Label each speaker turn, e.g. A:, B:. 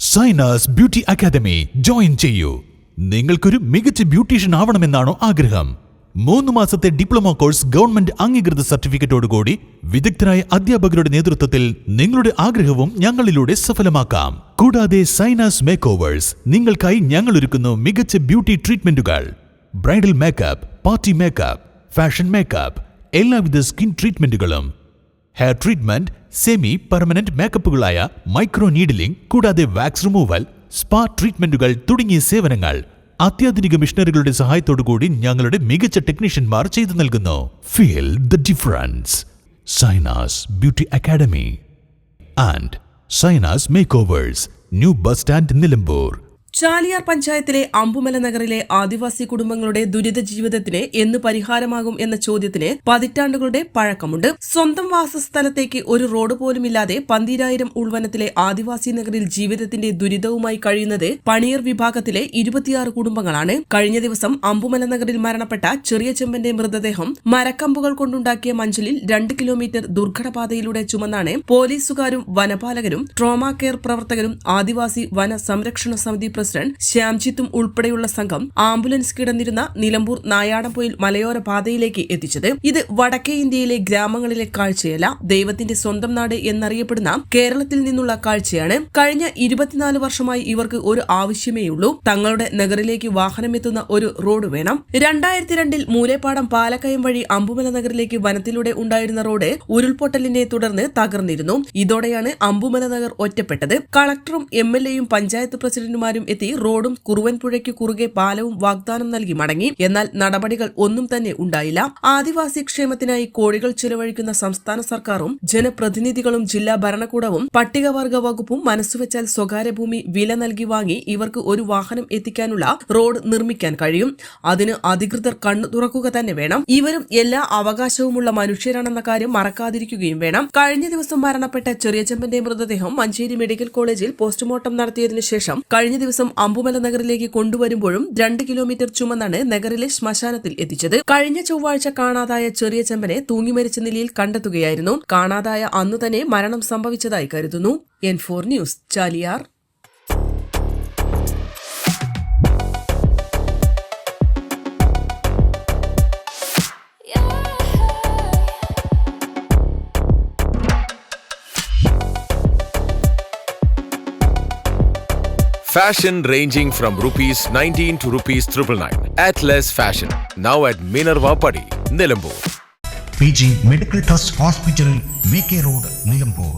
A: Sainas beauty academy join ചെയ്യൂ. നിങ്ങൾക്കൊരു മികച്ച ബ്യൂട്ടീഷ്യൻ ആവണമെന്നാണോ ആഗ്രഹം? 3 മാസത്തെ ഡിപ്ലോമ കോഴ്സ് ഗവൺമെന്റ് അംഗീകൃത സർട്ടിഫിക്കറ്റോടുകൂടി വിദഗ്ധരായ അധ്യാപകരുടെ നേതൃത്വത്തിൽ നിങ്ങളുടെ ആഗ്രഹവും ഞങ്ങളിലൂടെ സഫലമാക്കാം. കൂടാതെ സൈനാസ് മേക്ക് ഓവേഴ്സ് നിങ്ങൾക്കായി ഞങ്ങൾ ഒരുക്കുന്നു മികച്ച ബ്യൂട്ടി ട്രീറ്റ്മെന്റുകൾ. Bridal makeup, party makeup, fashion makeup, എല്ലാവിധ സ്കിൻ ട്രീറ്റ്മെന്റുകളും, ഹെയർ ട്രീറ്റ്മെന്റ്, സെമി പെർമനന്റ് മേക്കപ്പുകളായ മൈക്രോ നീഡിലിംഗ്, കൂടാതെ വാക്സ് റിമൂവൽ, സ്പാ ട്രീറ്റ്മെന്റുകൾ തുടങ്ങിയ സേവനങ്ങൾ അത്യാധുനിക മിഷനറികളുടെ സഹായത്തോടുകൂടി ഞങ്ങളുടെ മികച്ച ടെക്നീഷ്യന്മാർ ചെയ്തു നൽകുന്നു. Feel the difference. Zainas beauty academy and Zainas makeovers, new bus stand, Nilambur.
B: Chaliyar പഞ്ചായത്തിലെ അമ്പുമല നഗറിലെ ആദിവാസി കുടുംബങ്ങളുടെ ദുരിത ജീവിതത്തിന് എന്ന് പരിഹാരമാകും എന്ന ചോദ്യത്തിന് പതിറ്റാണ്ടുകളുടെ പഴക്കമുണ്ട്. സ്വന്തം വാസസ്ഥലത്തേക്ക് ഒരു റോഡ് പോലുമില്ലാതെ 12,000 ഉൾവനത്തിലെ ആദിവാസി നഗറിൽ ജീവിതത്തിന്റെ ദുരിതവുമായി കഴിയുന്നത് പണിയർ വിഭാഗത്തിലെ 26 കുടുംബങ്ങളാണ്. കഴിഞ്ഞ ദിവസം അമ്പുമല നഗറിൽ മരണപ്പെട്ട ചെറിയ ചെമ്പന്റെ മൃതദേഹം മരക്കമ്പുകൾ കൊണ്ടുണ്ടാക്കിയ മഞ്ചലിൽ 2 കിലോമീറ്റർ ദുർഘടപാതയിലൂടെ ചുമന്നാണ് പോലീസുകാരും വനപാലകരും ട്രോമാ കെയർ പ്രവർത്തകരും ആദിവാസി വന സംരക്ഷണ സമിതി പ്രസിഡന്റ് ശ്യാംജിത്തും ഉൾപ്പെടെയുള്ള സംഘം ആംബുലൻസ് കിടന്നിരുന്ന നിലമ്പൂർ നായാടംപൊയിൽ മലയോര പാതയിലേക്ക് എത്തിച്ചത്. ഇത് വടക്കേ ഇന്ത്യയിലെ ഗ്രാമങ്ങളിലെ കാഴ്ചയല്ല, ദൈവത്തിന്റെ സ്വന്തം നാട് എന്നറിയപ്പെടുന്ന കേരളത്തിൽ നിന്നുള്ള കാഴ്ചയാണ്. കഴിഞ്ഞ 24 വർഷമായി ഇവർക്ക് ഒരു ആവശ്യമേയുള്ളൂ: തങ്ങളുടെ നഗറിലേക്ക് വാഹനമെത്തുന്ന ഒരു റോഡ് വേണം. 2002 മൂലേപ്പാടം പാലക്കയം വഴി അമ്പുമല നഗറിലേക്ക് വനത്തിലൂടെ ഉണ്ടായിരുന്ന റോഡ് ഉരുൾപൊട്ടലിനെ തുടർന്ന് തകർന്നിരുന്നു. ഇതോടെയാണ് അമ്പുമല നഗർ ഒറ്റപ്പെട്ടത്. കളക്ടറും MLAയും പഞ്ചായത്ത് പ്രസിഡന്റുമാരും എത്തി റോഡും കുറുവൻപുഴയ്ക്ക് കുറുകെ പാലവും വാഗ്ദാനം നൽകി മടങ്ങി. എന്നാൽ നടപടികൾ ഒന്നും തന്നെ ഉണ്ടായില്ല. ആദിവാസി ക്ഷേമത്തിനായി കോടികൾ ചെലവഴിക്കുന്ന സംസ്ഥാന സർക്കാരും ജനപ്രതിനിധികളും ജില്ലാ ഭരണകൂടവും പട്ടികവർഗ വകുപ്പും മനസ്സുവെച്ചാൽ സ്വകാര്യ ഭൂമി വില നൽകി വാങ്ങി ഇവർക്ക് ഒരു വാഹനം എത്തിക്കാനുള്ള റോഡ് നിർമ്മിക്കാൻ കഴിയും. അതിന് അധികൃതർ കണ്ണു തുറക്കുക തന്നെ വേണം. ഇവരും എല്ലാ അവകാശവുമുള്ള മനുഷ്യരാണെന്ന കാര്യം മറക്കാതിരിക്കുകയും വേണം. കഴിഞ്ഞ ദിവസം മരണപ്പെട്ട ചെറിയ ചെമ്പന്റെ മൃതദേഹം മഞ്ചേരി മെഡിക്കൽ കോളേജിൽ പോസ്റ്റ്മോർട്ടം നടത്തിയതിനു ശേഷം കഴിഞ്ഞ ദിവസം അമ്പുമല നഗറിലേക്ക് കൊണ്ടുവരുമ്പോഴും 2 കിലോമീറ്റർ ചുമന്നാണ് നഗറിലെ ശ്മശാനത്തിൽ എത്തിച്ചത്. കഴിഞ്ഞ ചൊവ്വാഴ്ച കാണാതായ ചെറിയ ചെമ്പനെ തൂങ്ങിമരിച്ച നിലയിൽ കണ്ടെത്തുകയായിരുന്നു. കാണാതായ അന്നു തന്നെ മരണം സംഭവിച്ചതായി കരുതുന്നു. N4 news, Chaliyar.
C: Fashion ranging from ₹19 to ₹999. Atlas Fashion, now at Minerva Padi, Nilambur.
D: PG Medical Trust Hospital, VK Road, Nilambur.